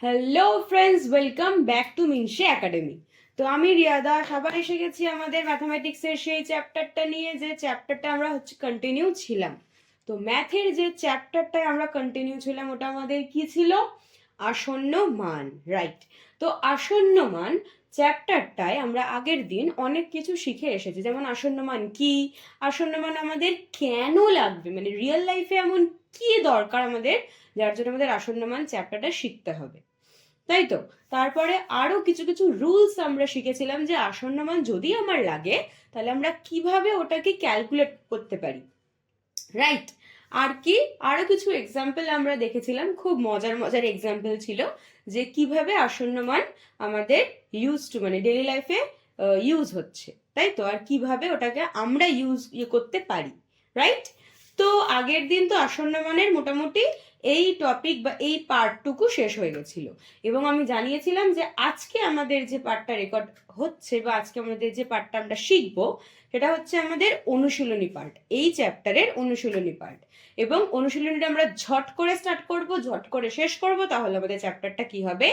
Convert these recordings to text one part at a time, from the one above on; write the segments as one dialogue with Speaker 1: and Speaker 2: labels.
Speaker 1: Hello friends, welcome back to মিনসে academy. তো আমি রিয়াদা আবার এসে গেছি আমাদের ম্যাথামেটিক্সের সেই চ্যাপ্টারটা নিয়ে, যে চ্যাপ্টারটা আমরা কন্টিনিউ ছিলাম। তো ম্যাথের যে চ্যাপ্টারটায় আমরা কন্টিনিউ ছিলাম ওটা আমাদের কি ছিল? আসন্ন মান, রাইট। তো আসন্ন মান চ্যাপ্টারটায় আমরা আগের দিন অনেক কিছু শিখে এসেছি, যেমন আসন্ন মান কি, আসন্ন মান আমাদের কেন লাগবে, মানে রিয়েল লাইফে এমন কি দরকার আমাদের যার জন্য আমাদের আসন্ন মান চ্যাপ্টারটা শিখতে হবে, তাই তো। তারপরে আরো কিছু কিছু রুলস আমরা শিখেছিলাম, যে আসন্ন মান যদি আমার লাগে তাহলে আমরা কিভাবে ওটাকে ক্যালকুলেট করতে পারি, রাইট। আর কি আরো কিছু এক্সাম্পল আমরা দেখেছিলাম, খুব মজার মজার এক্সাম্পল ছিল, যে কিভাবে আসন্ন মান আমাদের মানে ডেইলি লাইফে ইউজ হচ্ছে, তাই তো। আর কিভাবে ওটাকে আমরা করতে পারি, রাইট। তো আগের দিন তো আসন্ন মানের মোটামুটি এই টপিক বা এই পার্টটুকু শেষ হয়ে গেছিল, এবং আমি জানিয়েছিলাম যে আজকে আমাদের যে পার্টটা রেকর্ড হচ্ছে বা আজকে আমাদের যে পার্টটা আমরা শিখবো সেটা হচ্ছে আমাদের অনুশীলনী পার্ট, এই চ্যাপ্টারের অনুশীলনী পার্ট। এবং অনুশীলনীটা আমরা ঝট করে স্টার্ট করব, ঝট করে শেষ করব, তাহলে আমাদের চ্যাপ্টারটা কি হবে?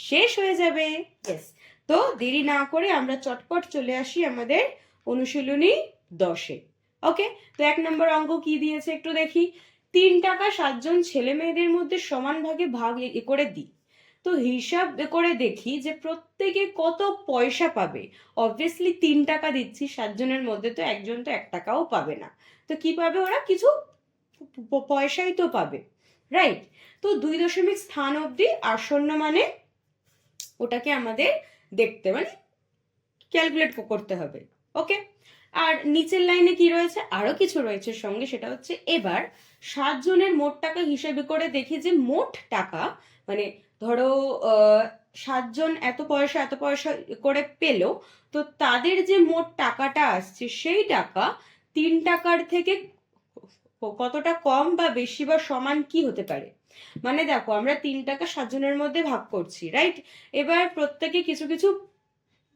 Speaker 1: শেষ হয়ে যাবে। ইয়েস। তো দেরি না করে আমরা চটপট চলে আসি আমাদের অনুশীলনী 10-এ। ওকে, তো 1 নম্বর অঙ্ক কি দিয়েছে একটু দেখি। 3 টাকা 7 জন ছেলে মেয়েদের মধ্যে সমান ভাগে ভাগ করে দিই। তো হিসাব করে দেখি যে প্রত্যেকে কত পয়সা পাবে। অবভিয়াসলি 3 টাকা দিচ্ছি, 7 জনের মধ্যে তো একজন তো 1 টাকাও পাবে না। তো কি পাবে ওরা? কিছু পয়সাই তো পাবে, রাইট। তো 2 দশমিক স্থান অবধি আসন্ন মানে ওটাকে আমাদের দেখতে মানে ক্যালকুলেট করতে হবে। ওকে, আর নিচের লাইনে কি রয়েছে? আরো কিছু রয়েছে সঙ্গে, সেটা হচ্ছে এবার 7 জনের মোট টাকা হিসেবে করে দেখি যে মোট টাকা, মানে ধরো 7 জন এত পয়সা করে পেলো, তো তাদের যে মোট টাকাটা আসছে সেই টাকা 3 টাকার থেকে কতটা কম বা বেশি বা সমান কি হতে পারে। মানে দেখো, আমরা 3 টাকা 7 জনের মধ্যে ভাগ করছি, রাইট। এবার প্রত্যেকে কিছু কিছু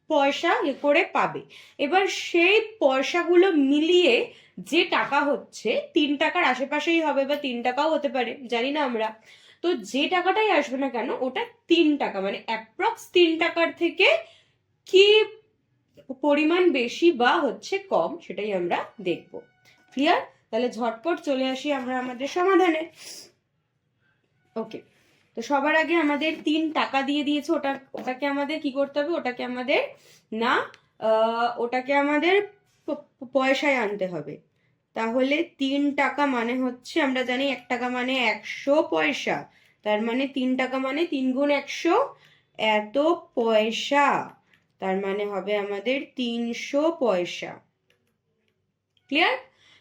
Speaker 1: পয়সা করে পাবে। এবার সেই পয়সাগুলো মিলিয়ে যে টাকা হচ্ছে 3 টাকার আশেপাশেই হবে, বা 3 টাকাও হতে পারে, জানি না আমরা। তো যে টাকাটাই আসবে না কেন ওটা 3 টাকা, মানে অ্যাপ্রক্স 3 টাকার থেকে কি পরিমাণ বেশি বা হচ্ছে কম, সেটাই আমরা দেখব। ক্লিয়ার? তাহলে ঝটপট চলে আসি আমরা আমাদের সমাধানে। ওকে, তো সবার আগে আমাদের 3 টাকা দিয়ে দিয়েছে, ওটাকে আমাদের কি করতে হবে? ওটাকে আমাদের না ওটাকে আমাদের পয়সায় আনতে হবে। তাহলে 3 টাকা মানে হচ্ছে, আমরা জানি 1 টাকা মানে 100 পয়সা, তার মানে 3 টাকা মানে 3 গুণ 100, এত পয়সা, তার মানে হবে আমাদের 300 পয়সা। ক্লিয়ার?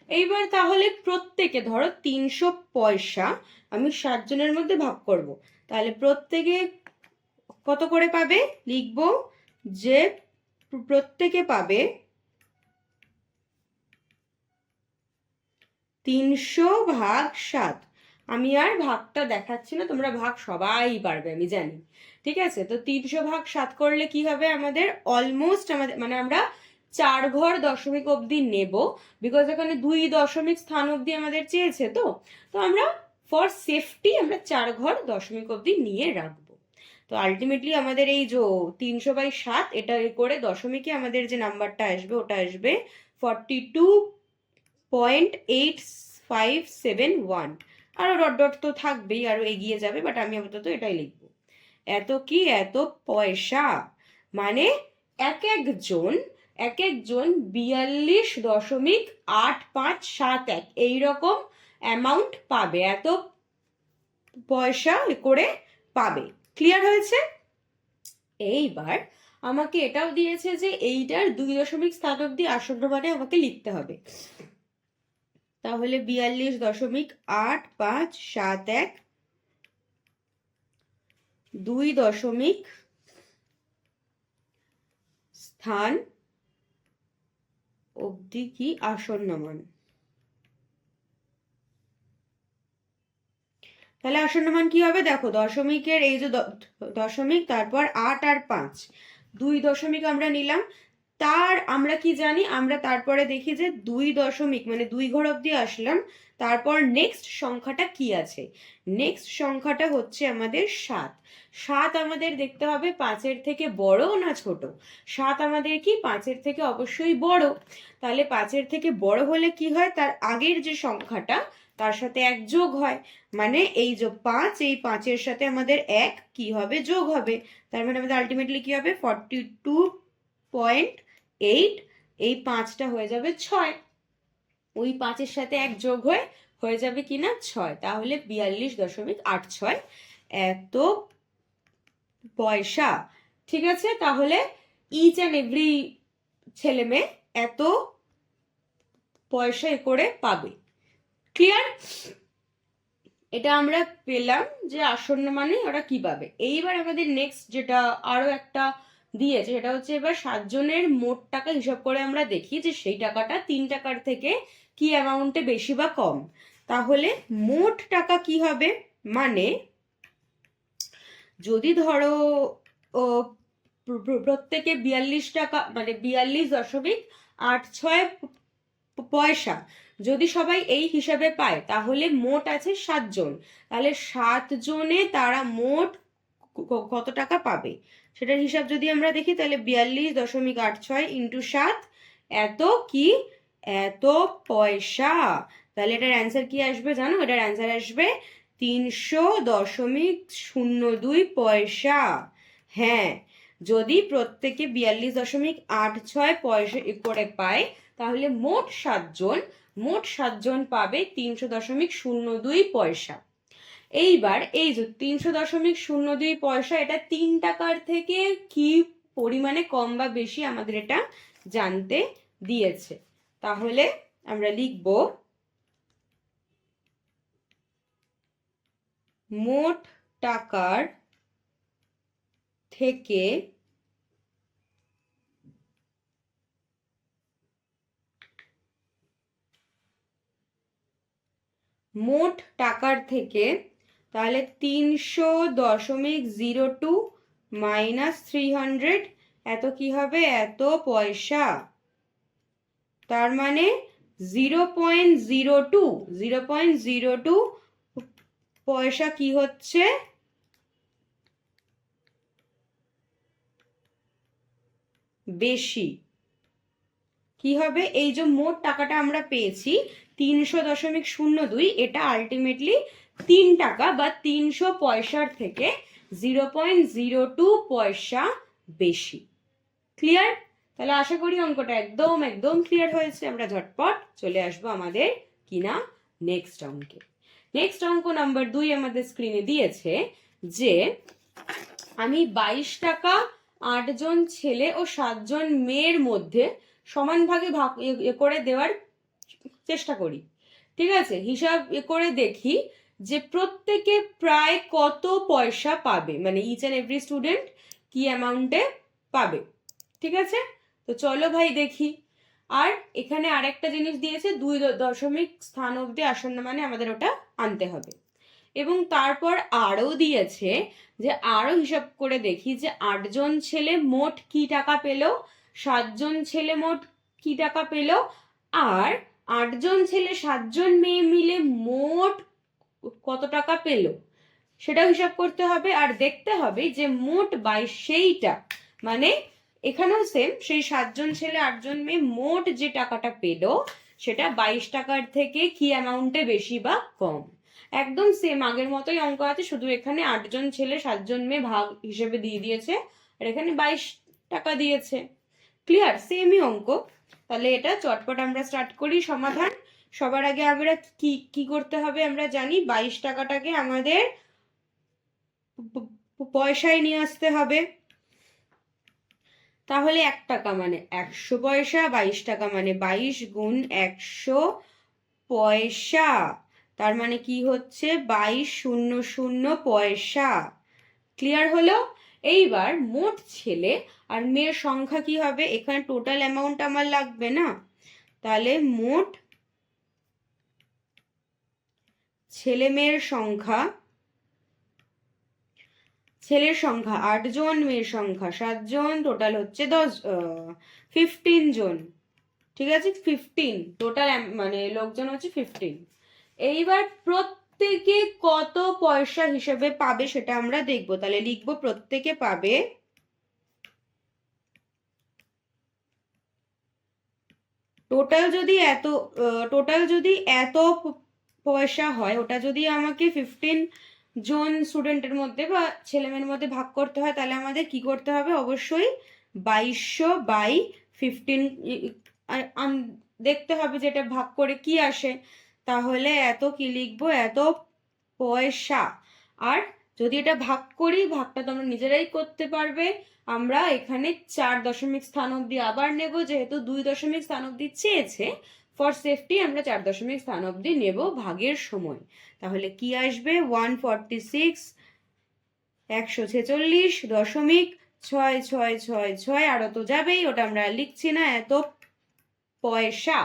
Speaker 1: এইবার তাহলে প্রত্যেকে ধরো 300 পয়সা আমি 7 জনের মধ্যে ভাগ করব, তাহলে প্রত্যেকে কত করে পাবে? লিখবো যে প্রত্যেকে পাবে 300 ভাগ 7। আমি আর ভাগটা দেখাচ্ছি না, তোমরা ভাগ সবাই পারবে আমি জানি। ঠিক আছে, তো 300 ভাগ 7 করলে কি হবে আমাদের? অলমোস্ট আমাদের মানে আমরা 4 ঘর দশমিক অবধি নেব, বিকজ এখানে 2 দশমিক স্থান অবধি আমাদের চেয়েছে। তো তো আমরা ফর সেফটি আমরা 4 ঘর দশমিক অবধি নিয়ে রাখবো। তো আলটিমেটলি আমাদের এই যে 300/7, এটা করে দশমিকে আমাদের যে নাম্বারটা আসবে ওটা আসবে 42.8571। আরো ডট ডট তো থাকবেই, আরো এগিয়ে যাবে, বাট আমি আপাতত এটাই লিখবো। এত কি? এত পয়সা, মানে এক একজন 42.8571 এইরকম অ্যামাউন্ট পাবে, এত পয়সা করে পাবে। ক্লিয়ার হয়েছে? এইবার আমাকে এটাও দিয়েছে যে এইটার 2 দশমিক স্থান অবধি আসন্ন মানে আমাকে লিখতে হবে। তাহলে 42.8571 2 দশমিক স্থান অবধি কি আসন্ন মান। তাহলে আসন্ন মান কি হবে? দেখো, দশমিকের এই যে দশমিক, তারপর 8 আর 5, 2 দশমিক আমরা নিলাম, তার আমরা কি জানি, আমরা তারপরে দেখি যে 2 দশমিক মানে 2 ঘর অব্দি আসলাম, তারপর নেক্সট সংখ্যাটা কি আছে, নেক্সট সংখ্যাটা হচ্ছে আমাদের 7। 7 আমাদের দেখতে হবে 5-এর থেকে বড় না ছোট। 7 আমাদের কি 5-এর থেকে অবশ্যই বড়, তাহলে 5-এর থেকে বড় হলে কি হয়, তার আগের যে সংখ্যাটা তার সাথে 1 যোগ হয়, মানে এই যে 5, এই 5-এর সাথে আমাদের 1 কি হবে, যোগ হবে। তার মানে আমাদের আলটিমেটলি কি হবে, 42.8, এই 5টা হয়ে যাবে 6, ওই 5-এর সাথে 1 যোগ হয়ে যাবে কিনা 6, তাহলে 42.86 এত পয়সা। ঠিক আছে, তাহলে ইচ অ্যান্ড এভরি ছেলে মেয়ে এত পয়সা করে পাবে। ক্লিয়ার? এটা আমরা পেলাম যে আসন্ন মানে ওরা কি পাবে। এইবার আমাদের নেক্সট যেটা আরো একটা দিয়েছে সেটা হচ্ছে এবার 7 জনের মোট টাকা হিসাব করে আমরা দেখি যে সেই টাকাটা 3 টাকার থেকে কি অ্যামাউন্টে বেশি বা কম। তাহলে মোট টাকা কি হবে, মানে যদি ধরো প্রত্যেকে 42 টাকা মানে 42.86 পয়সা যদি সবাই এই হিসাবে পায়, তাহলে মোট আছে 7 জন, তাহলে 7 জনে তারা মোট কত টাকা পাবে সেটার হিসাব যদি আমরা দেখি, তাহলে 42.86 ইন্টু 7 এত কি, এত পয়সা। তাহলে এটার অ্যান্সার কি আসবে জানো, এটার অ্যান্সার আসবে 300.02 পয়সা। হ্যাঁ, যদি প্রত্যেকে 42.86 পয়সা করে পায়, তাহলে মোট 7 জন পাবে 300.02 পয়সা। এইবার এই যে 300.02 পয়সা, এটা 3 টাকার থেকে কি পরিমাণে কম বা বেশি আমাদের এটা জানতে দিয়েছে। তাহলে আমরা লিখব মোট টাকার থেকে তাহলে 300.02 মাইনাস 300 এত কি হবে, এত পয়সা। তার মানে 0.02 পয়সা কি হচ্ছে, বেশি। কি হবে, এই যে মোট টাকাটা আমরা পেয়েছি 300.02, এটা আলটিমেটলি 3 টাকা বা 300 পয়সার থেকে 0.02 পয়সা বেশি। ক্লিয়ার? তাহলে আশা করি অঙ্কটা একদম ক্লিয়ার হয়েছে। আমরা ঝটপট চলে আসবো আমাদের কিনা নেক্সট অঙ্কে। নেক্সট অঙ্ক নাম্বার 2 আমাদের স্ক্রিনে দিয়েছে যে আমি 22 টাকা 8 জন ছেলে ও 7 জন মেয়ের মধ্যে সমান ভাগে ভাগ করে দেওয়ার চেষ্টা করি। ঠিক আছে, হিসাব করে দেখি যে প্রত্যেকে প্রায় কত পয়সা পাবে, মানে ইচ অ্যান্ড এভরি স্টুডেন্ট কি অ্যামাউন্টে পাবে। ঠিক আছে, তো চলো ভাই দেখি। আর এখানে আরেকটা জিনিস দিয়েছে 2 দশমিক স্থান অবধি আসন্ন মানে আমাদের ওটা আনতে হবে। এবং তারপর আরো দিয়েছে যে আরো হিসাব করে দেখি যে 8 জন ছেলে মোট কি টাকা পেল, 7 জন ছেলে মোট কি টাকা পেল, আর 8 জন ছেলে 7 জন মেয়ে মিলে মোট কত টাকা পেল সেটাও হিসাব করতে হবে। আর দেখতে হবে যে মোট 22 সেইটা, মানে এখানেও সেম, সেই 7 জন ছেলে 8 জন মেয়ে মোট যে টাকাটা পেল সেটা 22 টাকার থেকে কি অ্যামাউন্টে বেশি বা কম। একদম সেম আগের মতোই অঙ্ক আছে, শুধু এখানে 8 জন ছেলে 7 জন মেয়ে ভাগ হিসেবে দিয়ে দিয়েছে, আর এখানে 22 টাকা দিয়েছে। ক্লিয়ার? সেমই অঙ্ক। তাহলে এটা চটপট আমরা স্টার্ট করি সমাধান। সবার আগে আমরা কি করতে হবে, আমরা জানি 22 টাকাটাকে আমাদের পয়সায় নিয়ে আসতে হবে। তাহলে 1 টাকা মানে 100 পয়সা, 22 টাকা মানে 22 গুণ 100 পয়সা, তার মানে কি হচ্ছে 2200 পয়সা। ক্লিয়ার হলো? এইবার মোট ছেলে আর মেয়ের সংখ্যা কি হবে, এখানে টোটাল অ্যামাউন্ট আমার লাগবে না, তাহলে মোট ছেলে মেয়ের সংখ্যা, ছেলের সংখ্যা 8 জন, মেয়ের সংখ্যা 7 জন, টোটাল হচ্ছে জন, ঠিক আছে, 15 টোটাল মানে লোকজন হচ্ছে 15। এইবার প্রত্যেকে কত পয়সা হিসেবে পাবে সেটা আমরা দেখবো। তাহলে লিখবো প্রত্যেকে পাবে টোটাল যদি এত পয়সা হয়, ওটা যদি আমাকে 15 জন স্টুডেন্টের মধ্যে বা ছেলেমেয়ের মধ্যে ভাগ করতে হয়, তাহলে আমাদের কি করতে হবে, অবশ্যই 2200/15 দেখতে হবে যেটা ভাগ করে কি আসে। তাহলে এত কি লিখবো, এত পয়সা। আর যদি এটা ভাগ করি, ভাগটা তোমরা নিজেরাই করতে পারবে। আমরা এখানে 4 দশমিক স্থান অবধি আবার নেব, যেহেতু 2 দশমিক স্থান অবধি চেয়েছে, ফর সেফটি আমরা 4 দশমিক স্থান অবধি নেব ভাগের সময়। তাহলে কি আসবে, 146 146.66666, আরো তো যাবেই, ওটা আমরা লিখছি না, এত পয়সা।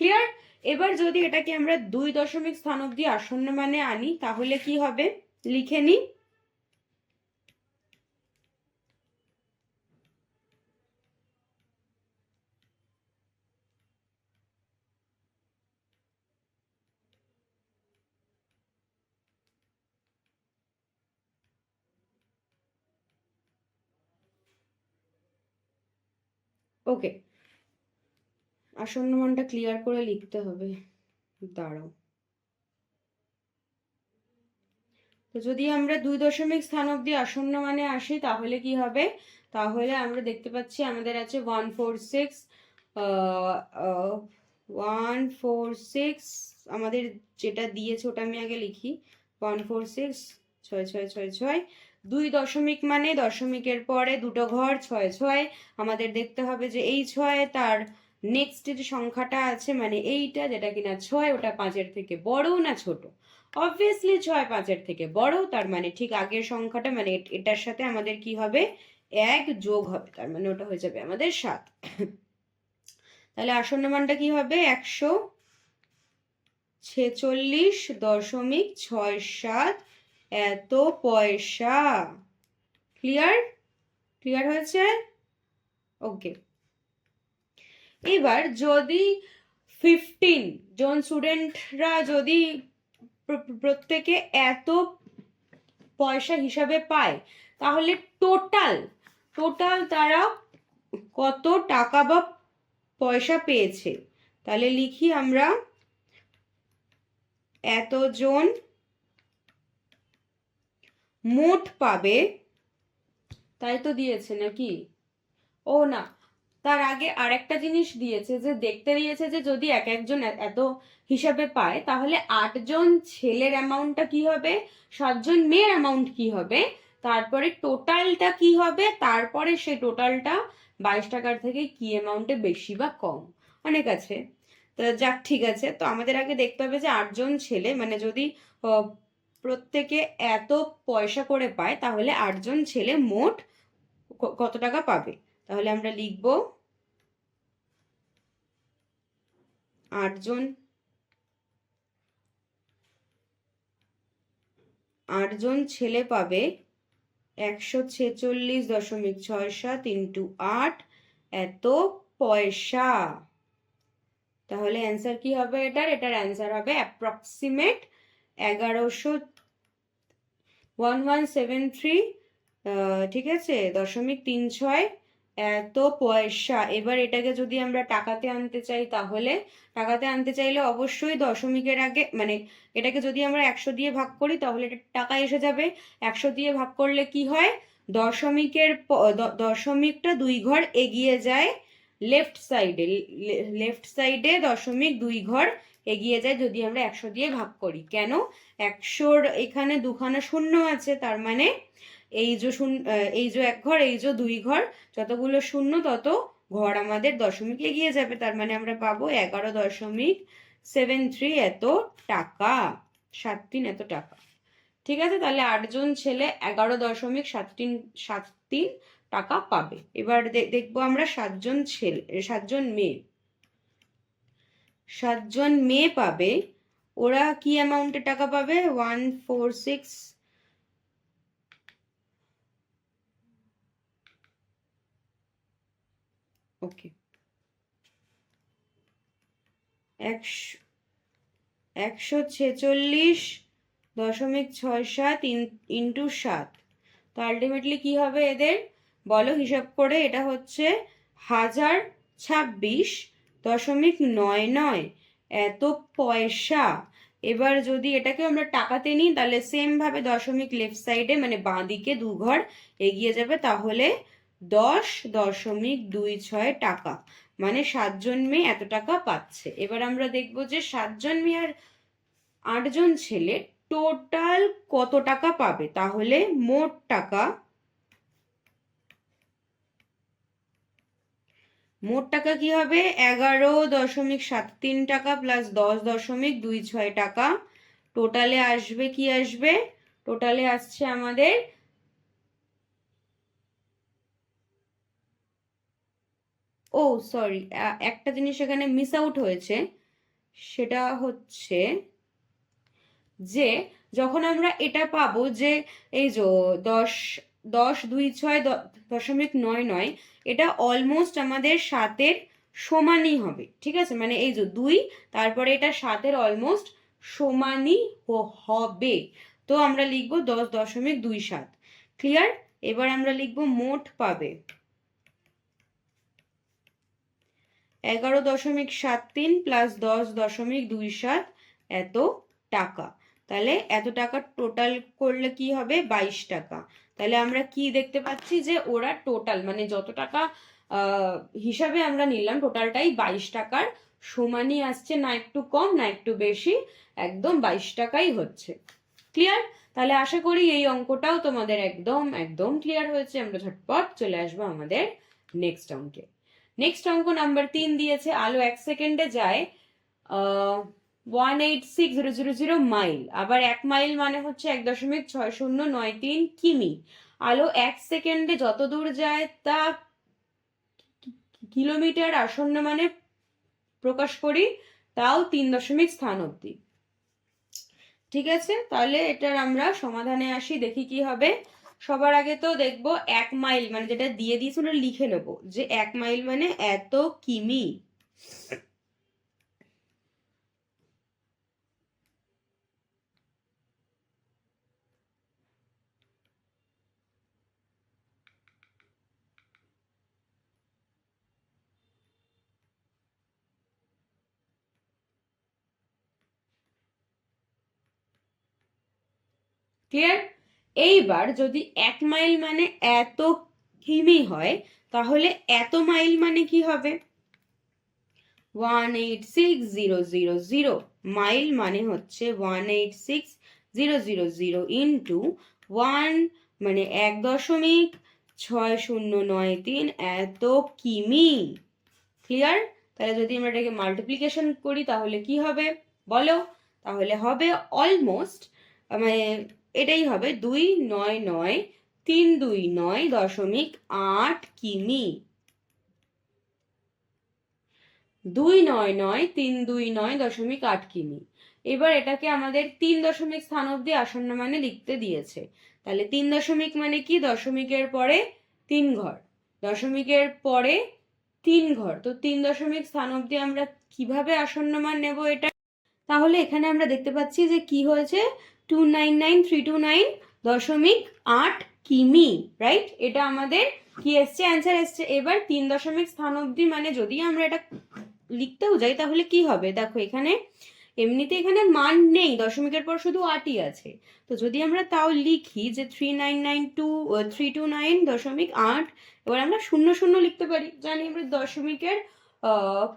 Speaker 1: ক্লিয়ার? এবার যদি এটাকে আমরা 2 দশমিক স্থান অবধি আসন্ন মানে আনি, তাহলে কি হবে লিখে নি। ওকে, আসন্ন মানটা ক্লিয়ার করে লিখতে হবে, দাঁড়াও। তো যদি আমরা 2 দশমিক স্থান অবধি আসন্ন মানে আসি, তাহলে কি হবে, তাহলে আমরা দেখতে পাচ্ছি আমাদের আছে 146 আমাদের যেটা দিয়েছে ওটা আমি আগে লিখি, 146.6666। 2 দশমিক মানে দশমিকের পরে দুটো ঘর 6 আমাদের দেখতে হবে যে এই 6 তার নেক্সট যে সংখ্যাটা আছে মানে এইটা যেটা কিনা 6, ওটা 5-এর থেকে বড় না ছোট। অবভিয়াসলি 6 5-এর থেকে বড়, তার মানে ঠিক আগের সংখ্যাটা মানে এটার সাথে আমাদের কি হবে, 1 যোগ হবে, তার মানে ওটা হয়ে যাবে আমাদের 7। তাহলে আসন্ন মানটা কি হবে, 146.67 এত পয়সা। ক্লিয়ার? ক্লিয়ার হয়েছে? ওকে। এবার যদি 15 জন স্টুডেন্টরা যদি প্রত্যেকে এত পয়সা হিসাবে পায়, তাহলে টোটাল তারা কত টাকা বা পয়সা পেয়েছে। তাহলে লিখি আমরা, এতজন মোট পাবে, তাই তো দিয়েছে নাকি? ও না, তার আগে আরেকটা জিনিস দিয়েছে, যে দেখতে দিয়েছে যে যদি এক একজন এত হিসাবে পায়, তাহলে 8 জন ছেলের অ্যামাউন্টটা কি হবে, 7 জন মেয়ের অ্যামাউন্ট কি হবে, তারপরে টোটালটা কি হবে, তারপরে সেই টোটালটা 22 টাকার থেকে কি অ্যামাউন্টে বেশি বা কম, অনেক আছে। তো যাক, ঠিক আছে। তো আমাদের আগে দেখতে হবে যে 8 জন ছেলে মানে যদি প্রত্যেকে এত পয়সা করে পায়, তাহলে 8 জন ছেলে মোট কত টাকা পাবে। তাহলে আমরা লিখব 8 জন ছেলে পাবে 146.67 ইন্টু 8 এত পয়সা। তাহলে অ্যান্সার কি হবে, এটার অ্যান্সার হবে অ্যাপ্রক্সিমেট 1173, ঠিক আছে, 0.36 এত পয়সা। এবার এটাকে যদি আমরা টাকাতে আনতে চাই, তাহলে টাকাতে আনতে চাইলে অবশ্যই দশমিকের আগে মানে এটাকে যদি আমরা 100 দিয়ে ভাগ করি, তাহলে এটা টাকা এসে যাবে। 100 দিয়ে ভাগ করলে কি হয়, দশমিকটা 2 ঘর এগিয়ে যায় লেফট সাইডে, দশমিক 2 ঘর এগিয়ে যায় যদি আমরা 100 দিয়ে ভাগ করি। কেন, 100-র এখানে দুখানা শূন্য আছে, তার মানে এই যে এক ঘর, এই যে 2 ঘর, যতগুলো শূন্য তত ঘর আমাদের দশমিক এগিয়ে যাবে, তার মানে আমরা পাবো 11.73 এত টাকা, 73 এত টাকা। ঠিক আছে, তাহলে 8 জন ছেলে 11.73 টাকা পাবে। এবার দেখবো আমরা 7 জন মেয়ে। 7 জন মেয়ে পাবে, ওরা কি অ্যামাউন্টে টাকা পাবে, 146, ওকে, 146.67 ইন্টু 7। তো আলটিমেটলি কি হবে এদের বলো হিসাব করে? এটা হচ্ছে 1026.99 এত পয়সা। এবার যদি এটাকে আমরা টাকাতে নিই তাহলে সেম ভাবে দশমিক লেফট সাইডে মানে বাঁ দিকে 2 ঘর এগিয়ে যাবে, তাহলে 10.26 টাকা, মানে 7 জন মেয়ে এত টাকা পাচ্ছে। এবার আমরা দেখবো যে 7 জন মেয়ে আর 8 জন ছেলে টোটাল কত টাকা পাবে। তাহলে মোট টাকা কি হবে? 11.73 টাকা প্লাস 10.26 টাকা। টোটালে আসবে কি আসবে? টোটালে আসছে আমাদের ও সরি, একটা জিনিস এখানে মিস আউট হয়েছে, সেটা হচ্ছে যে যখন আমরা এটা পাবো যে এই যে 10.26.99, এটা অলমোস্ট আমাদের 7-এর সমানই হবে, ঠিক আছে? মানে এই যে 2, তারপরে এটা 7-এর অলমোস্ট সমানই হবে। তো আমরা লিখবো 10.27। ক্লিয়ার? এবার আমরা লিখবো মোট পাবে 11.73 প্লাস 10.27 এত টাকা। তাহলে এত টাকা টোটাল করলে কি হবে? 22 টাকা। তাহলে আমরা কি দেখতে পাচ্ছি যে ওরা টোটাল মানে যত টাকা হিসাবে আমরা নিলাম টোটালটাই 22 টাকার সমানই আসছে, না একটু কম না একটু বেশি, একদম 22 টাকাই হচ্ছে। ক্লিয়ার? তাহলে আশা করি এই অঙ্কটাও তোমাদের একদম একদম ক্লিয়ার হয়েছে। আমরা ঝটপট চলে আসবো আমাদের নেক্সট অঙ্কে। নেক্সট অঙ্ক নাম্বার 3 দিয়েছে আলো 1 সেকেন্ডে যায় 186,000 মাইল। আবার 1 মাইল মানে হচ্ছে 1.6093 কিমি। আলো 1 সেকেন্ডে যত দূর যায় তা কিলোমিটার আসন্ন মানে প্রকাশ করি, তাও 3 দশমিক স্থান অবধি। ঠিক আছে, তাহলে এটার আমরা সমাধানে আসি, দেখি কি হবে। সবার আগে তো দেখবো 1 মাইল মানে যেটা দিয়ে দিয়েছে ওটা লিখে নেবো যে 1 মাইল মানে এত কিমি। ক্লিয়ার? এইবার যদি 1 মাইল মানে এত কিমি হয়, তাহলে এত মাইল মানে কি হবে? 186,000 মাইল মানে হচ্ছে 186,000 ইন্টু 1 মানে 1.6093 এত কিমি। ক্লিয়ার? তাহলে যদি আমরা এটাকে মাল্টিপ্লিকেশন করি তাহলে কি হবে বলো? তাহলে হবে অলমোস্ট মানে এটাই হবে 299,329.8 কিমি। 299,329.8 কিমি। এবার এটাকে আমাদের 3 দশমিক স্থান অবধি আসন্ন মানে লিখতে দিয়েছে। তাহলে 3 দশমিক মানে কি? দশমিকের পরে 3 ঘর, দশমিকের পরে 3 ঘর। তো 3 দশমিক স্থান অবধি আমরা কিভাবে আসন্ন মান নেব এটা? তাহলে এখানে আমরা দেখতে পাচ্ছি যে কি হয়েছে 299,329.8 কিমি, রাইট? এটা আমাদের কি এসছে? অ্যান্সার এসছে। এবার 3 দশমিক স্থান অবধি মানে যদি আমরা এটা লিখতেও যাই তাহলে কি হবে? দেখো এখানে এমনিতে এখানে মান নেই, দশমিকের পর শুধু 8ই আছে। তো যদি আমরা তাও লিখি যে 399,329.8, এবার আমরা 00 লিখতে পারি। জানি আমরা দশমিকের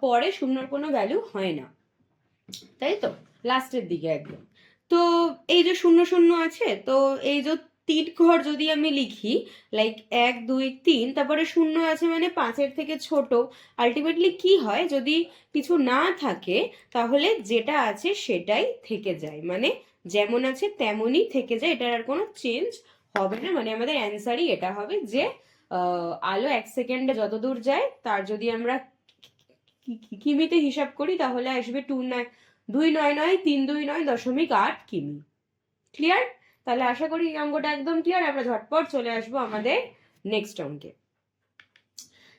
Speaker 1: পরে শূন্যর কোনো ভ্যালু হয় না, তাই তো? লাস্টের দিকে একদম। তো এই যে 00 আছে, তো এই যে 3 ঘর যদি আমি লিখি লাইক 1 2 3, তারপরে 0 আছে মানে 5-এর থেকে ছোট। আলটিমেটলি কি হয় যদি কিছু না থাকে তাহলে যেটা আছে সেটাই থেকে যায়, মানে যেমন আছে তেমনই থেকে যায়, এটার আর কোনো চেঞ্জ হবে না। মানে আমাদের অ্যান্সারই এটা হবে যে আলো 1 সেকেন্ডে যত দূর যায় তার যদি আমরা কিমিতে হিসাব করি তাহলে আসবে 299,329.8 কিমি। ক্লিয়ার? তাহলে আশা করি এই অঙ্কটা একদম ক্লিয়ার। আমরা ঝটপট চলে আসবো আমাদের নেক্সট অঙ্কে।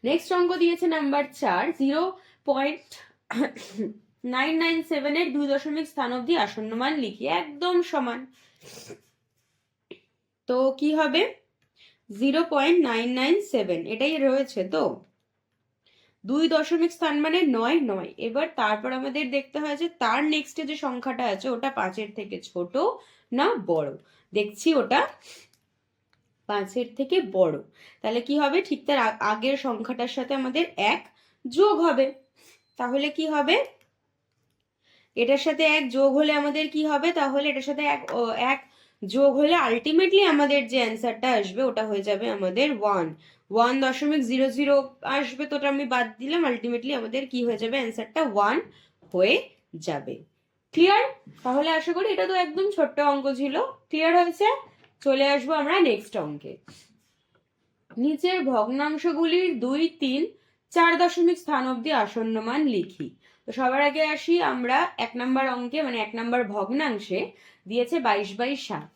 Speaker 1: নেক্সট অঙ্ক দিয়েছে নাম্বার 4, 0.997 এর 2 দশমিক স্থান অবধি আসন্ন মান লিখি। একদম সমান। তো কি হবে? 0.997 এটাই রয়েছে। তো 2 দশমিক স্থান মানে 9। এবার তারপর আমাদের দেখতে হয় যে তার নেক্সটে যে সংখ্যাটা আছে ওটা 5-এর থেকে ছোট না বড়। দেখছি ওটা 5-এর থেকে বড়। তাহলে কি হবে? ঠিক তার আগের সংখ্যাটার সাথে আমাদের 1 যোগ হবে। তাহলে কি হবে? এটার সাথে 1 যোগ হলে আমাদের কি হবে? তাহলে এটার সাথে 1 যোগ হলে আলটিমেটলি আমাদের যে অ্যান্সারটা আসবে ওটা হয়ে যাবে আমাদের 1.00 আসবে। তো ওটা আমি বাদ দিলাম। আলটিমেটলি আমাদের কি হয়ে যাবে? অ্যান্সারটা 1 হয়ে যাবে। ক্লিয়ার? তাহলে আশা করি এটা তো একদম ছোট্ট অঙ্ক ছিল। ক্লিয়ার হয়েছে? চলে আসবো আমরা নেক্সট অঙ্কে। নিচের ভগ্নাংশগুলির 2, 3, 4 দশমিক স্থান অবধি আসন্ন মান লিখি। তো সবার আগে আসি আমরা 1 নম্বর অঙ্কে, মানে 1 নম্বর ভগ্নাংশে দিয়েছে 22/7।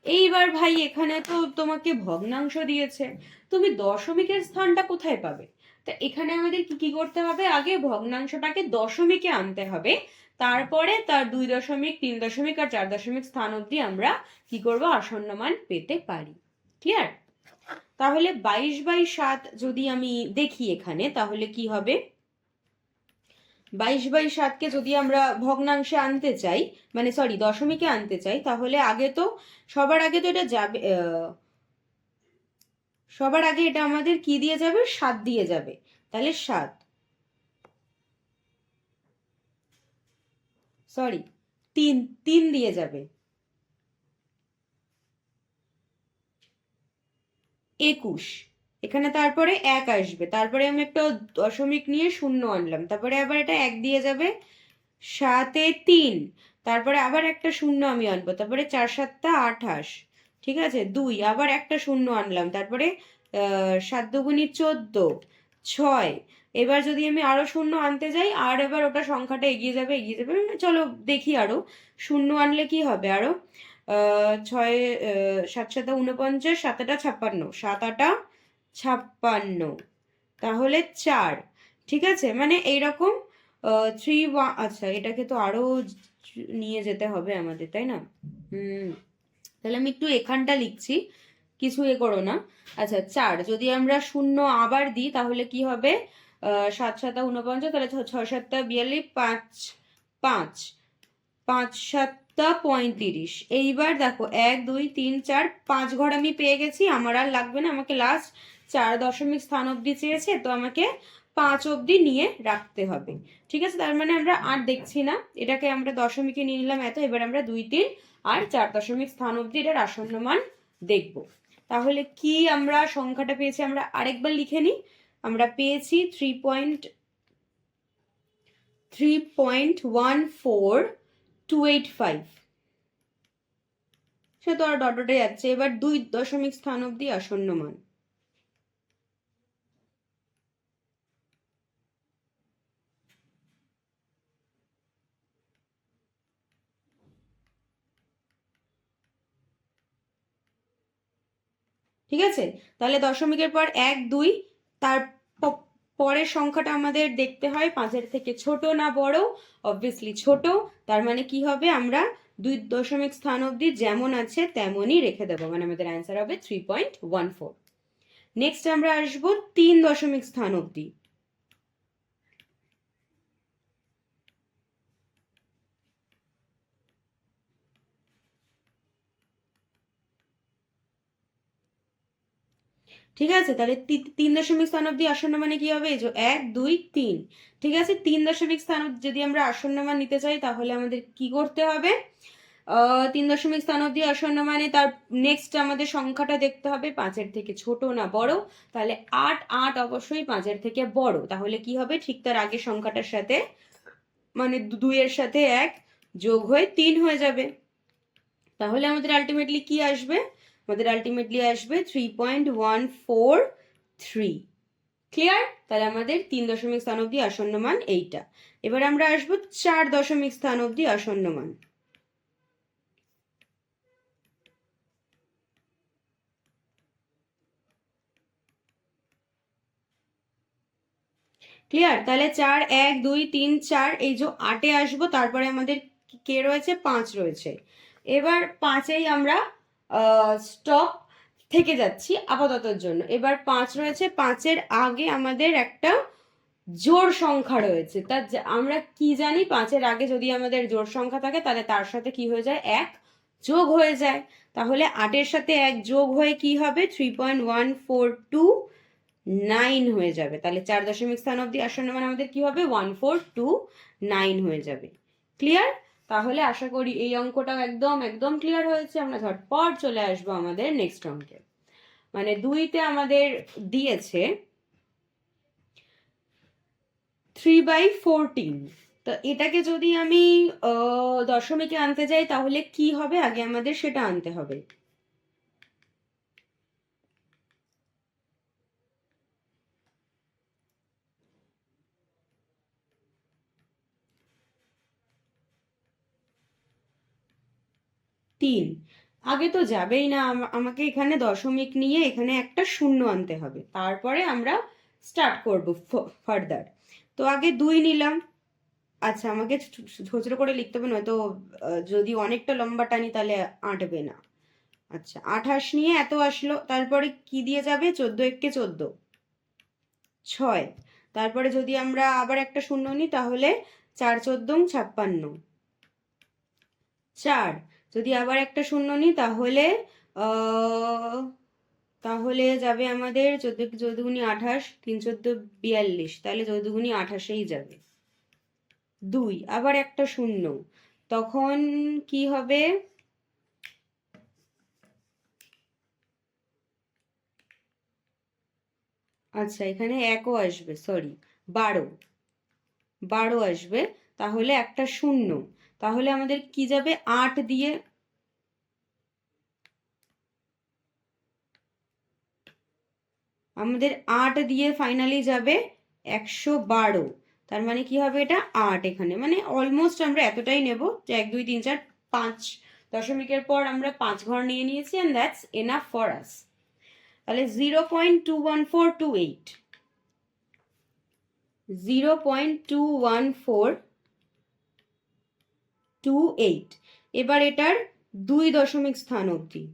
Speaker 1: এইবার ভাই এখানে তো তোমাকে ভগ্নাংশ দিয়েছে, তুমি দশমিকের স্থানটা কোথায় পাবে? তা এখানে আমাদের কি কি করতে হবে? আগে ভগ্নাংশটাকে দশমিকে আনতে হবে, তারপরে তার 2 দশমিক, 3 দশমিক আর 4 দশমিক স্থান অবধি আমরা কি করব? আসন্ন মান পেতে পারি। ক্লিয়ার? তাহলে 22/7 যদি আমি দেখি এখানে, তাহলে কি হবে? 22/7কে যদি আমরা ভগ্নাংশে আনতে চাই, মানে সরি দশমিকে আনতে চাই, তাহলে সবার আগে তো এটা যাবে, সবার আগে এটা আমাদের কি দিয়ে যাবে? 7 দিয়ে যাবে। তাহলে 7, সরি 3 দিয়ে যাবে। 21, এখানে তারপরে 1 আসবে, তারপরে আমি একটা দশমিক নিয়ে 0 আনলাম, তারপরে আবার এটা 1 দিয়ে যাবে। 7-এ 3, তারপরে আবার একটা 0 আমি আনবো, তারপরে 4 7 28। ঠিক আছে? 2, আবার একটা 0 আনলাম, তারপরে 7 2 14, 6। এবার যদি আমি আরো 0 আনতে যাই, আর এবার ওটা সংখ্যাটা এগিয়ে যাবে। চলো দেখি আরো 0 আনলে কি হবে আরো। 6 7 7 49, 7 8 56, 7 8 56, তাহলে 4। ঠিক আছে? মানে এইরকম 3 1, আচ্ছা এটাকে তো আরো নিয়ে যেতে হবে আমাদের, তাই না? তাহলে আমি একটু এখানটা লিখছি, কিছু করো না। আচ্ছা 4 যদি আমরা 0 আবার দিই তাহলে কি হবে? 7 7 49, তাহলে 6 7 42, 5 5 5 7 35। এইবার দেখো 1 2 3 4 5 ঘর আমি পেয়ে গেছি। আমার আর লাগবে না, আমাকে লাস্ট 4 দশমিক স্থান অবধি চেয়েছে, তো আমাকে 5 অবধি নিয়ে রাখতে হবে। ঠিক আছে? তার মানে আমরা আর দেখছি না, এটাকে আমরা দশমিকে নিয়ে নিলাম এত। এবার আমরা 2 3 আর 4 দশমিক স্থান অবধি এটার আসন্ন মান দেখব। তাহলে কি আমরা সংখ্যাটা পেয়েছি? আমরা আরেকবার লিখে নিই। আমরা পেয়েছি 3.14285। সে তো আর ডটে যাচ্ছে। এবার 2 দশমিক স্থান অবধি আসন্ন মান। ঠিক আছে? তাহলে দশমিকের পর 1 2, তার পরের সংখ্যাটা আমাদের দেখতে হয় 5-এর থেকে ছোট না বড়। অবভিয়াসলি ছোট। তার মানে কি হবে? আমরা 2 দশমিক স্থান অবধি যেমন আছে তেমনই রেখে দেবো, মানে আমাদের অ্যান্সার হবে 3.14। নেক্সট আমরা আসবো 3 দশমিক স্থান অবধি। ঠিক আছে? তাহলে 3 দশমিক স্থান অবধি আসন্ন মানে কি হবে? এই যে 1 2 3। ঠিক আছে? 3 দশমিক স্থান যদি আমরা আসন্ন মান নিতে চাই তাহলে আমাদের কি করতে হবে? 3 দশমিক স্থান অবধি আসন্ন মানে তার নেক্সট আমাদের সংখ্যাটা দেখতে হবে 5-এর থেকে ছোট না বড়। তাহলে 8 8 অবশ্যই 5-এর থেকে বড়। তাহলে কি হবে? ঠিক তার আগের সংখ্যাটার সাথে, মানে 2 এর সাথে 1 যোগ হয়ে 3 হয়ে যাবে। তাহলে আমাদের আলটিমেটলি কি আসবে? আমাদের আলটিমেটলি আসবে 3.143। ক্লিয়ার? তাহলে আমাদের 3 দশমিক স্থান অবধি আসন্ন মান এইটা। এবার আমরা আসবো 4 দশমিক স্থান অবধি আসন্ন মান। ক্লিয়ার? তাহলে 4 1 2 3 4 এই যে 8-এ আসবো, তারপরে আমাদের কে রয়েছে? 5 রয়েছে। এবার 5-এই আমরা স্টপ থেকে যাচ্ছি আপাততর জন্য। এবার 5 রয়েছে, 5-এর আগে আমাদের একটা জোড় সংখ্যা রয়েছে। তা আমরা কি জানি? 5-এর আগে যদি আমাদের জোড় সংখ্যা থাকে তাহলে তার সাথে কি হয়ে যায়? 1 যোগ হয়ে যায়। তাহলে 8-এর সাথে 1 যোগ হয়ে কি হবে? 3.142 হয়ে যাবে। তাহলে 4 দশমিক স্থান অবধি আসন্ন মানে আমাদের কি হবে? 1429 হয়ে যাবে। ক্লিয়ার? তাহলে আশা করি এই অঙ্কটাও একদম একদম ক্লিয়ার হয়েছে। আমরা ঝটপট চলে আসবো আমাদের নেক্সট অঙ্কে। মানে 2-তে আমাদের দিয়েছে 3/14। তো এটাকে যদি আমি দশমিকে আনতে যাই তাহলে কি হবে? আগে আমাদের সেটা আনতে হবে। তিন আগে তো যাবেই না, আমাকে এখানে দশমিক নিয়ে এখানে একটা শূন্য আনতে হবে, তারপরে আমরা স্টার্ট করব ফার্দার। তো আগে 2 নিলাম। আচ্ছা, আমাকে ছোট ছোট করে লিখতে হবে, নয়তো যদি অনেকটা লম্বা টানি তাহলে আঁটবে না। আচ্ছা, 28 নিয়ে এত আসলো, তারপরে কি দিয়ে যাবে? 14 একে 14, 6। তারপরে যদি আমরা আবার একটা শূন্য নিই তাহলে 4 14 56, 4। যদি আবার একটা শূন্য নিই তাহলে তাহলে যাবে আমাদের 14 14 গুণি 28, 3 14 42, তাহলে 14 গুণি 28-এই যাবে। 2 আবার একটা শূন্য, তখন কি হবে? আচ্ছা, এখানে 1ও আসবে, সরি, 12 আসবে। তাহলে একটা শূন্য, তাহলে আমাদের কি যাবে? 8 দিয়ে, আমাদের 8 দিয়ে ফাইনালি যাবে 112। তার মানে কি হবে? এটা 8 এখানে, মানে অলমোস্ট আমরা এতটাই নেব যে 1 2 3 4 5 দশমিকের পর আমরা 5 ঘর নিয়ে নিয়েছি, and that's enough for us. তাহলে 0.21428, 0.21428। এবার এটার 2 দশমিক স্থান অবধি।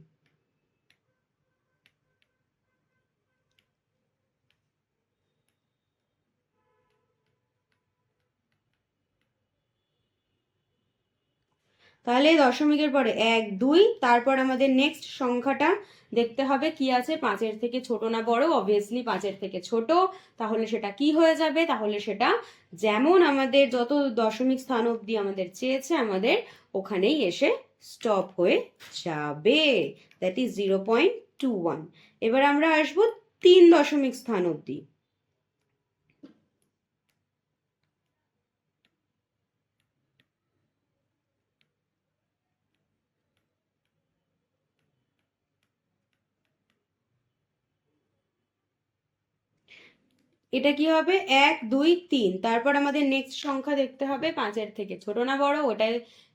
Speaker 1: তাহলে দশমিকের পরে 1 2, তারপর আমাদের নেক্সট সংখ্যাটা দেখতে হবে কি আছে, 5-এর থেকে ছোট না বড়? অবভিয়াসলি 5-এর থেকে ছোট। তাহলে সেটা কি হয়ে যাবে? তাহলে সেটা যেমন আমাদের যত দশমিক স্থান অবধি আমাদের চেয়েছে, আমাদের ওখানেই এসে স্টপ হয়ে যাবে। That is 0.21। এবার আমরা আসবো 3 দশমিক স্থান অবধি। এটা কি হবে? 1 2 3, তারপর আমাদের নেক্সট সংখ্যা দেখতে হবে 5-এর থেকে ছোট না বড়?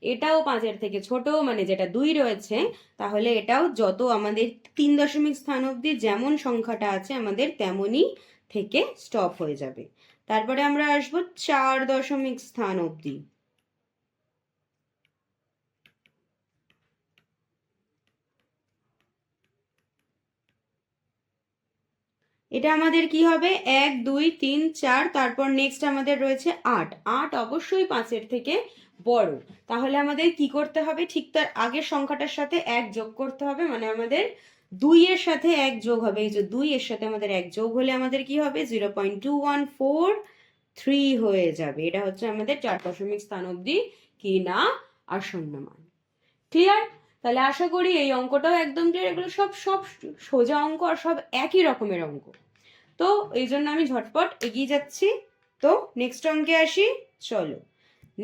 Speaker 1: এটাও 5-এর থেকে ছোট, মানে যেটা 2 রয়েছে। তাহলে এটাও যত আমাদের 3 দশমিক স্থান অবধি যেমন সংখ্যাটা আছে আমাদের তেমনই থেকে স্টপ হয়ে যাবে। তারপরে আমরা আসবো 4 দশমিক স্থান অবধি। এটা আমাদের কি হবে? 1 2 3 4, তারপর নেক্সট আমাদের রয়েছে 8। 8 অবশ্যই 5-এর থেকে বড়। তাহলে আমাদের কি করতে হবে? ঠিক তার আগের সংখ্যাটার সাথে 1 যোগ করতে হবে, মানে আমাদের 2 এর সাথে 1 যোগ হবে। এই যে 2 এর সাথে আমাদের 1 যোগ হলে আমাদের কি হবে? 0.2143 হয়ে যাবে। এটা হচ্ছে আমাদের 4 দশমিক স্থান অবধি কি না আসন্ন মান। ক্লিয়ার? তাহলে আশা করি এই অঙ্কটাও একদম ক্লিয়ার। এগুলো সব সব সোজা অঙ্ক আর সব একই রকমের অঙ্ক। তো এই জন্য আমি ঝটপট এগিয়ে যাচ্ছি। তো নেক্সট অঙ্কে আসি, চলো।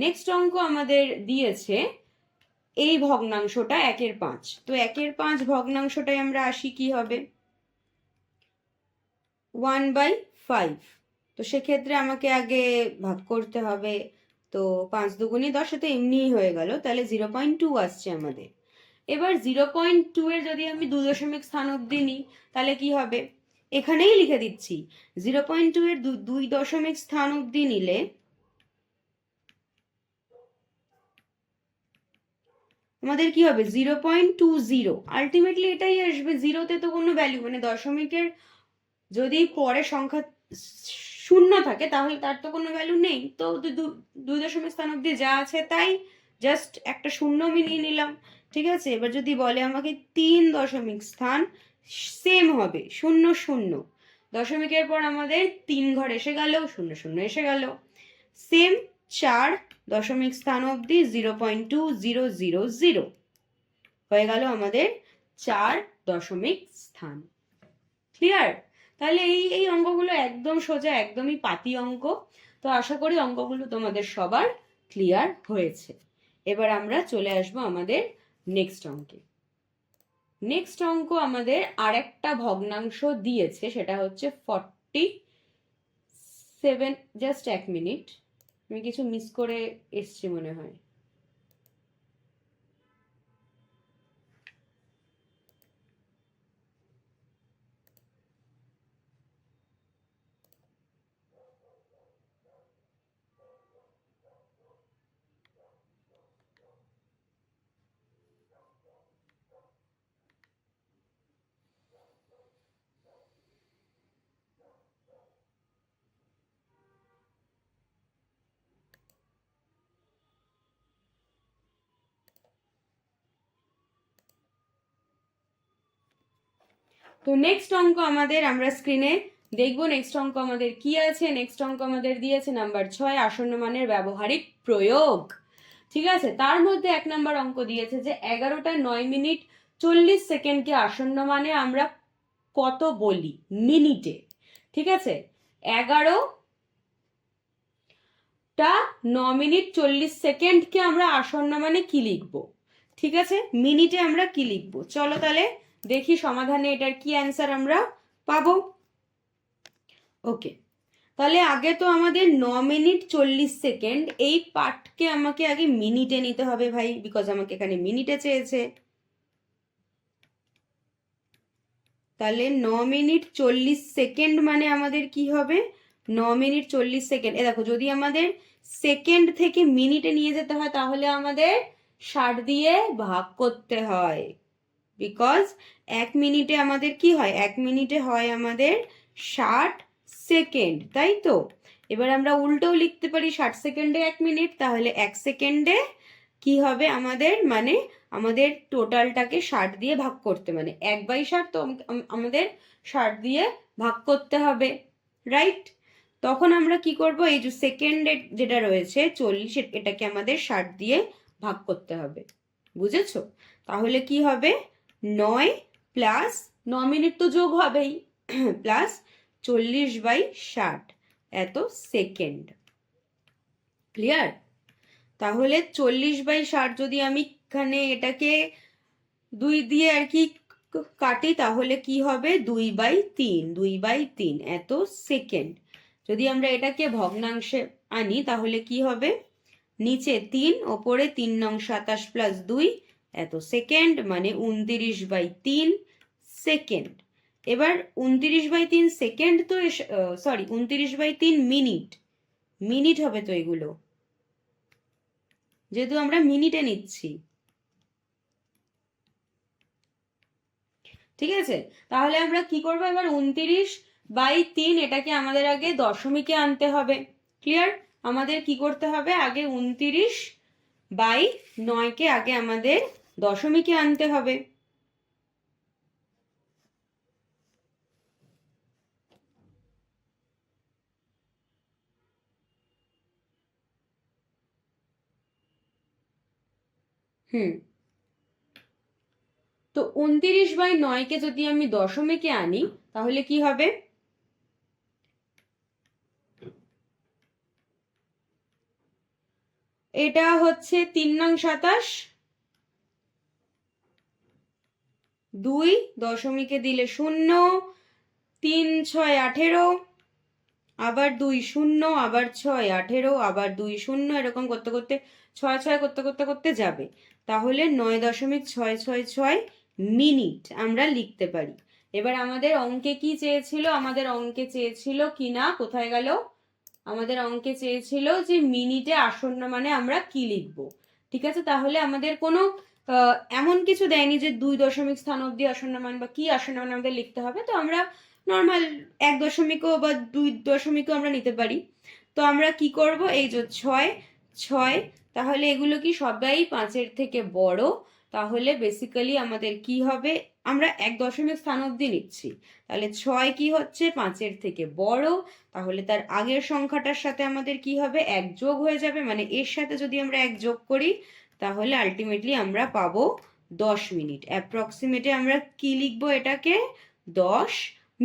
Speaker 1: নেক্সট অঙ্ক আমাদের দিয়েছে এই ভগ্নাংশটা 1-এর 5। তো 1-এর 5 ভগ্নাংশটাই আমরা আসি, কি হবে? 1/5। তো সেক্ষেত্রে আমাকে আগে ভাগ করতে হবে। তো 5 দুগুণি 10, তো এমনিই হয়ে গেল। তাহলে 0.2 আসছে আমাদের। এবার 0.2 এর যদি আমি 2 দশমিক স্থান অবধি নিই তাহলে কি হবে? এখানেই লিখে দিচ্ছি 0.2 এর 2 স্থান অবধি নিলে আমাদের কি হবে 0.20। আলটিমেটলি এটাই আসবে, জিরোতে তো কোনো ভ্যালু মানে দশমিকের যদি পরে সংখ্যা শূন্য থাকে তাহলে তার তো কোনো ভ্যালু নেই, তো 2 স্থান অবধি যা আছে তাই, জাস্ট একটা শূন্য মিলিয়ে নিলাম। ঠিক আছে, এবার যদি বলে আমাকে 3 স্থান সেম হবে 0 0, দশমিকের পর আমাদের 3 ঘর এসে গেল, 0 0 এসে গেল, সেম 4 স্থান অবধি 0.2000 হয়ে গেল আমাদের 4 স্থান। ক্লিয়ার? তাহলে এই অঙ্কগুলো একদম সোজা, একদমই পাতি অঙ্ক। তো আশা করি অঙ্কগুলো তোমাদের সবার ক্লিয়ার হয়েছে। এবার আমরা চলে আসব আমাদের নেক্সট অঙ্কে। নেক্সট অঙ্ক আমাদের আরেকটা ভগ্নাংশ দিয়েছে, সেটা হচ্ছে 47। জাস্ট 1 মিনিট, আমি কিছু মিস করে এসছি মনে হয়। তো নেক্সট অঙ্ক আমাদের আমরা স্ক্রিনে দেখবো। নেক্সট অঙ্ক আমাদের কি আছে? নেক্সট অঙ্ক আমাদের দিয়েছে নাম্বার 6, আসন্ন মানের ব্যবহারিক প্রয়োগ। ঠিক আছে, তার মধ্যে 1 নম্বর অঙ্ক দিয়েছে যে 11টা 9 মিনিট 40 সেকেন্ডকে আসন্ন মানে আমরা কত বলি মিনিটে। ঠিক আছে, 11টা 9 মিনিট 40 সেকেন্ডকে আমরা আসন্ন মানে কি লিখবো? ঠিক আছে, মিনিটে আমরা কি লিখবো? চলো তাহলে দেখি সমাধানে এটার কি অ্যান্সার আমরা পাবো। ওকে, তাহলে আগে তো আমাদের 9 মিনিট 40 সেকেন্ড, এই পার্টকে আমাকে আগে মিনিটে নিতে হবে ভাই, বিকজ আমাকে এখানে মিনিটে চেয়েছে। তাহলে 9 মিনিট 40 সেকেন্ড মানে আমাদের কি হবে? 9 মিনিট 40 সেকেন্ড, এ দেখো যদি আমাদের সেকেন্ড থেকে মিনিটে নিয়ে যেতে হয় তাহলে আমাদের 60 দিয়ে ভাগ করতে হয়, বিকজ 1 মিনিটে আমাদের কি হয়? 1 মিনিটে হয় আমাদের 60 সেকেন্ড, তাই তো? এবার আমরা উল্টোও লিখতে পারি 60 সেকেন্ডে 1 মিনিট, তাহলে 1 সেকেন্ডে কি হবে আমাদের? মানে আমাদের টোটালটাকে 60 দিয়ে ভাগ করতে, মানে 1/60, তো আমাদের 60 দিয়ে ভাগ করতে হবে, রাইট? তখন আমরা কি করব? এই যে সেকেন্ডে যেটা রয়েছে 40, এটাকে আমাদের 60 দিয়ে ভাগ করতে হবে, বুঝেছো? তাহলে কি হবে? 9 প্লাস 9 মিনিট তো যোগ হবেই, প্লাস 40/60 এত সেকেন্ড। ক্লিয়ার? তাহলে 40/60 যদি আমি এখানে এটাকে 2 দিয়ে আর কি কাটি তাহলে কি হবে? 2/3 এত সেকেন্ড। যদি আমরা এটাকে ভগ্নাংশে আনি তাহলে কি হবে? নিচে 3, ওপরে 3 নং 27 প্লাস 2 এত সেকেন্ড, মানে 29/3 সেকেন্ড। এবার 29/3 সেকেন্ড তো সরি 29/3 মিনিট, মিনিট হবে তো এগুলো, যেহেতু আমরা মিনিটে নিচ্ছি। ঠিক আছে, তাহলে আমরা কি করবো? এবার 29/3 এটাকে আমাদের আগে দশমিকে আনতে হবে। ক্লিয়ার? আমাদের কি করতে হবে? আগে 29/9কে আগে আমাদের দশমিকে আনতে হবে। তো 29/9কে যদি আমি দশমিকে আনি তাহলে কি হবে? এটা হচ্ছে 3 নং 27, 2 দশমিকে দিলে 0, 3 6 18, আবার 2 0, আবার 6 18, আবার 2 0, এরকম করতে করতে 6 6 করতে করতে করতে যাবে। তাহলে 9.666 মিনিট আমরা লিখতে পারি। এবার আমাদের অঙ্কে কি চেয়েছিল, আমাদের অঙ্কে চেয়েছিল কি না, কোথায় গেল, আমাদের অঙ্কে চেয়েছিল যে মিনিটে আসন্ন মানে আমরা কি লিখবো। ঠিক আছে, তাহলে আমাদের কোনো এমন কিছু দেয়নি যে 2 দশমিক স্থান অবধি আসন্ন মান বা কি আসন্ন মান আমাদের লিখতে হবে, তো আমরা নর্মাল 1 দশমিকও বা 2 দশমিকও আমরা নিতে পারি। তো আমরা কি করব, এই যে 6 6, তাহলে এগুলো কি সবাই 5-এর থেকে বড়, তাহলে বেসিক্যালি আমাদের কি হবে, আমরা 1 দশমিক স্থান অবধি নিচ্ছি, তাহলে 6 কি হচ্ছে 5-এর থেকে বড়, তাহলে তার আগের সংখ্যাটার সাথে আমাদের কি হবে 1 যোগ হয়ে যাবে, মানে এর সাথে যদি আমরা 1 যোগ করি তাহলে আলটিমেটলি আমরা পাবো 10 মিনিট। অ্যাপ্রক্সিমেটে আমরা কি লিখবো এটাকে, 10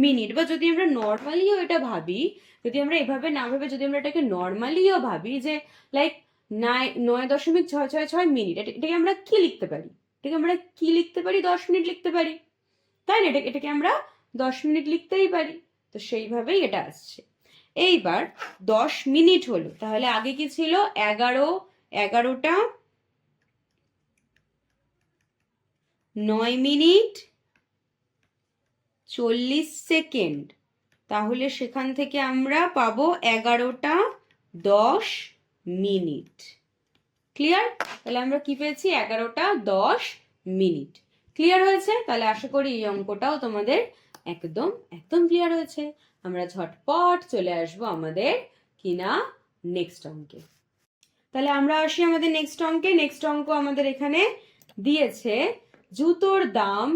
Speaker 1: মিনিট। বা যদি আমরা নর্মালিও এটা ভাবি, যদি আমরা এভাবে না ভেবে যদি আমরা এটাকে নর্মালিও ভাবি যে লাইক 9.666 মিনিট, এটাকে আমরা কি লিখতে পারি, এটাকে আমরা কি লিখতে পারি, 10 মিনিট লিখতে পারি, তাই না, এটাকে আমরা 10 মিনিট লিখতেই পারি। তো সেইভাবেই এটা আসছে। এইবার 10 মিনিট হলো, তাহলে আগে কি ছিল, 11টা 9 মিনিট 40 সেকেন্ড, তাহলে সেখান থেকে আমরা পাবো 11টা 10 মিনিট। ক্লিয়ার, তাহলে আমরা কি পেয়েছি, 11টা 10 মিনিট। ক্লিয়ার হয়েছে, তাহলে আশা করি এই অঙ্কটাও তোমাদের একদম একদম ক্লিয়ার হয়েছে। আমরা ঝটপট চলে আসবো আমাদের কিনা নেক্সট অঙ্কে। তাহলে আমরা আসি আমাদের নেক্সট অঙ্কে। নেক্সট অঙ্ক আমাদের এখানে দিয়েছে জুতোর দাম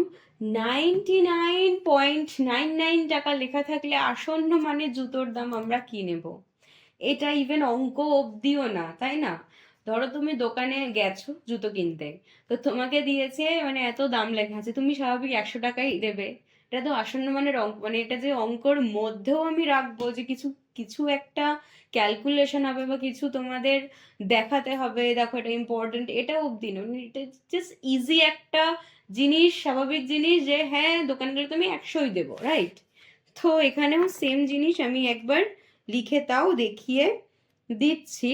Speaker 1: 99.99 টাকা লেখা থাকলে আসন্ন মানে জুতোর দাম আমরা কি নেব। এটা ইভেন অঙ্ক অবধিও না, তাই না। ধরো তুমি দোকানে গেছো জুতো কিনতে, তো তোমাকে দিয়েছে মানে এত দাম লেখা আছে, তুমি স্বাভাবিক 100 টাকাই দেবে। এটা তো আসন্ন মানের অঙ্ক, মানে এটা যে অঙ্কর মধ্যেও আমি রাখবো যে কিছু কিছু একটা ক্যালকুলেশন হবে বা কিছু তোমাদের দেখাতে হবে, দেখো এটা ইম্পর্টেন্ট, এটা অবধি না, মানে এটা জাস্ট ইজি একটা জিনিস, স্বাভাবিক জিনিস যে হ্যাঁ দোকানে গেলে তো আমি 100ই দেবো, রাইট। তো এখানেও সেম জিনিস আমি একবার লিখে তাও দেখিয়ে দিচ্ছি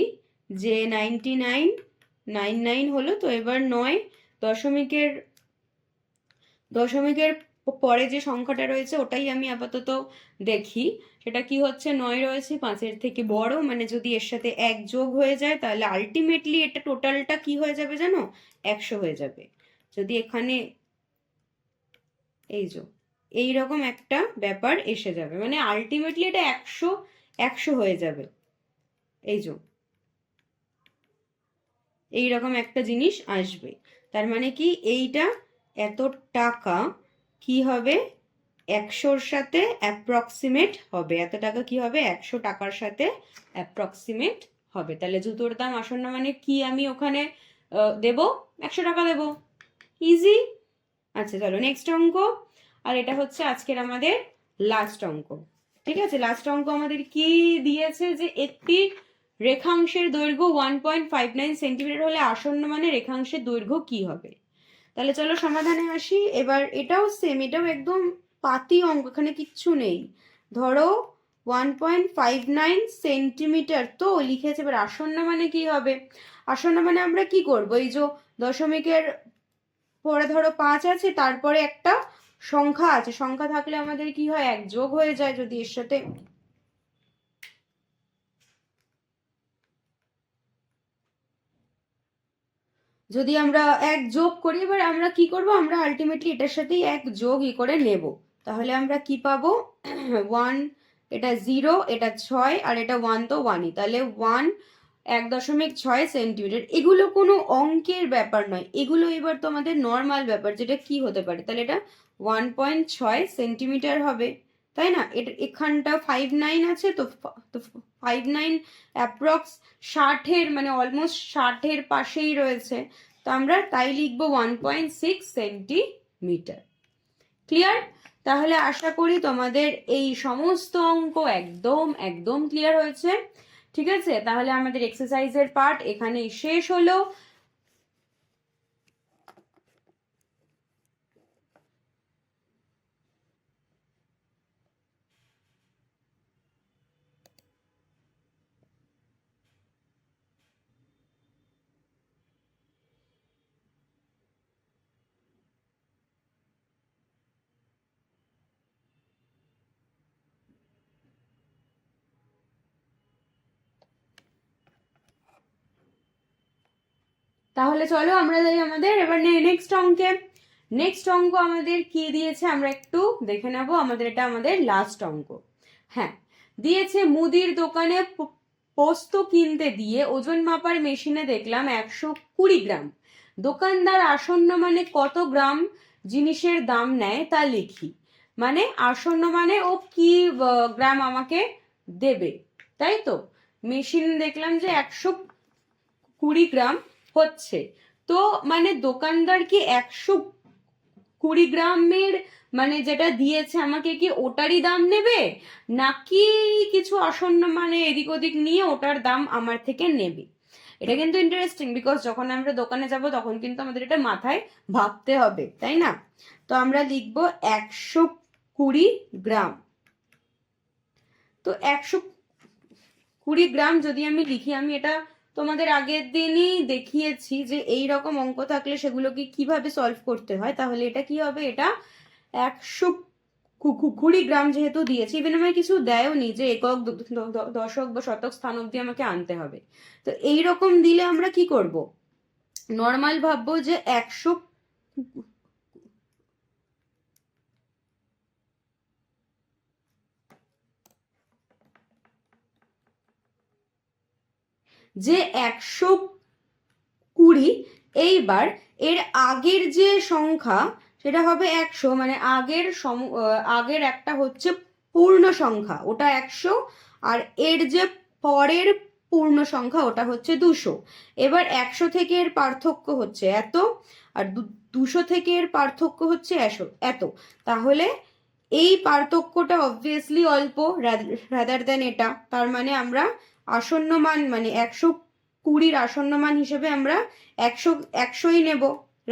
Speaker 1: যে 9999 হলো। তো এবার 9 দশমিকের দশমিকের পরে যে সংখ্যাটা রয়েছে ওটাই আমি আপাতত দেখি, সেটা কি হচ্ছে, 9 রয়েছে 5-এর থেকে বড়, মানে যদি এর সাথে 1 যোগ হয়ে যায় তাহলে আলটিমেটলি এটা টোটালটা কি হয়ে যাবে জানো, 100 হয়ে যাবে। যদি এখানে এই যে এইরকম একটা ব্যাপার এসে যাবে, মানে আলটিমেটলি এটা 100 হয়ে যাবে, এই যে এইরকম একটা জিনিস আসবে। তার মানে কি এইটা এত টাকা কি হবে 100-র সাথে অ্যাপ্রক্সিমেট হবে, এত টাকা কি হবে 100 টাকার সাথে অ্যাপ্রক্সিমেট হবে। তাহলে জুতোর দাম আসন্ন মানে কি আমি ওখানে দেব 100 টাকা দেব, ইজি। আচ্ছা চলো নেক্সট অঙ্ক, আর এটা হচ্ছে আজকের আমাদের লাস্ট অঙ্ক। ঠিক আছে, লাস্ট অঙ্ক আমাদের কি দিয়েছে যে একটি রেখাংশের দৈর্ঘ্য 1.59 সেন্টিমিটার হলে আসন্ন মানে রেখাংশের দৈর্ঘ্য কি হবে। তাহলে চলো সমাধানে আসি। এবার এটাও সেম, এটাও একদম পাতি অঙ্ক, এখানে কিচ্ছু নেই। ধরো 1.59 সেন্টিমিটার তো লিখেছে, এবার আসন্ন মানে কি হবে, আসন্ন মানে আমরা কি করব, এই যে দশমিকের পরে ধরো 5 আছে, তারপরে একটা সংখ্যা আছে, সংখ্যা থাকলে আমাদের কি হয় 1 যোগ হয়ে যায়, যদি এর সাথে যদি আমরা 1 যোগ করি, এবার আমরা কি করব, আমরা আলটিমেটলি এটার সাথেই 1 যোগ করে নেব, তাহলে আমরা কি পাবো 1, এটা 0, এটা 6 আর এটা 1, তো 1ই, তাহলে 1.6 সেন্টিমিটার। এগুলো কোনো অঙ্কের ব্যাপার নয়, এগুলো এবার তো আমাদের নর্মাল ব্যাপার, যেটা কি হতে পারে, তাহলে এটা 1.6 সেন্টিমিটার হবে, তাই না। এটা এখানটা 59 আছে, তো 59 অ্যাপ্রক্স 60-এর মানে অলমোস্ট 60-এর পাশেই রয়েছে, তো আমরা তাই লিখবো 1.6 সেন্টিমিটার। ক্লিয়ার, তাহলে আশা করি তোমাদের এই সমস্ত অঙ্ক একদম একদম ক্লিয়ার হয়েছে। ঠিক আছে, তাহলে আমাদের এক্সারসাইজের পার্ট এখানেই শেষ হলো। তাহলে চলো আমরা যাই আমাদের এবার নেক্সট অঙ্কে। নেক্সট অঙ্ক আমাদের কি দিয়েছে আমরা একটু দেখে নেব। আমাদের এটা আমাদের লাস্ট অঙ্ক। হ্যাঁ, দিয়েছে মুদির দোকানে পোস্ত কিনতে দিয়ে ওজন মাপার মেশিনে দেখলাম 120 গ্রাম। দোকানদার আসন্ন মানে কত গ্রাম জিনিসের দাম নেয় তা লিখি। মানে আসন্ন মানে ও কি গ্রাম আমাকে দেবে, তাই তো। মেশিন দেখলাম যে 120 গ্রাম হচ্ছে, তো মানে দোকানদার কি 120 গ্রামের মানে যেটা দিয়েছে আমাকে কি ওটারই দাম নেবে, নাকি কিছু আসন্ন মানে এদিক ওদিক নিয়ে ওটার দাম আমার থেকে নেবে? এটা কিন্তু ইন্টারেস্টিং, বিকজ যখন আমরা দোকানে যাব তখন কিন্তু আমাদের এটা মাথায় ভাবতে হবে, তাই না? তো আমরা লিখবো 120 গ্রাম। তো 120 গ্রাম যদি আমি লিখি, আমি এটা তোমাদের আগের দিনই দেখিয়েছি যে এই রকম অঙ্ক থাকলে সেগুলোকে কিভাবে সলভ করতে হয়। তাহলে এটা কি হবে, এটা 120 গ্রাম যেহেতু দিয়েছি, ইভেন আমায় কিছু দেয়ও নি যে একক দশক বা শতক স্থান অব্দি আমাকে আনতে হবে। তো এই রকম দিলে আমরা কি করব, নর্মাল ভাববো যে 120, এইবার এর আগের যে সংখ্যা সেটা হবে 100, মানে আগের একটা হচ্ছে পূর্ণ সংখ্যা, ওটা 100, আর এর যে পরের পূর্ণ সংখ্যা ওটা হচ্ছে 200। এবার 100 থেকে এর পার্থক্য হচ্ছে এত, আর 200 থেকে এর পার্থক্য হচ্ছে এত। তাহলে এই পার্থক্যটা অবভিয়াসলি অল্প রাদার দেন এটা, তার মানে আমরা আসন্ন মান মানে 120 আসন্ন মান হিসেবে আমরা 100ই নেব,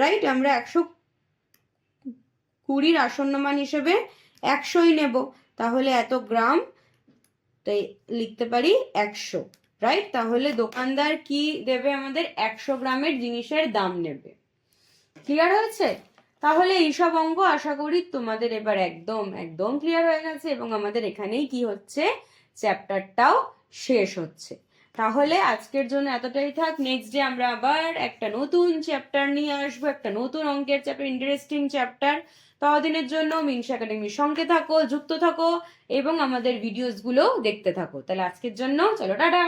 Speaker 1: রাইট? আমরা 120 আসন্ন মান হিসেবে 100ই নেব। তাহলে এত গ্রাম, তাই লিখতে পারি 100, রাইট? তাহলে দোকানদার কি দেবে, আমাদের 100 গ্রামের জিনিসের দাম নেবে। ক্লিয়ার হয়েছে? তাহলে এইসব অঙ্ক আশা করি তোমাদের এবার একদম একদম ক্লিয়ার হয়ে গেছে, এবং আমাদের এখানেই কি হচ্ছে, চ্যাপ্টারটাও শেষ হচ্ছে। তাহলে আজকের জন্য এতটাই থাক। নেক্সট ডে আমরা আবার একটা নতুন চ্যাপ্টার নিয়ে আসবো, একটা নতুন অঙ্কের চ্যাপ্টার, ইন্টারেস্টিং চ্যাপ্টার। ততদিনের জন্য মিনসা একাডেমির সঙ্গে থাকো, যুক্ত থাকো, এবং আমাদের ভিডিওস গুলো দেখতে থাকো। তাহলে আজকের জন্য চলো টাটা।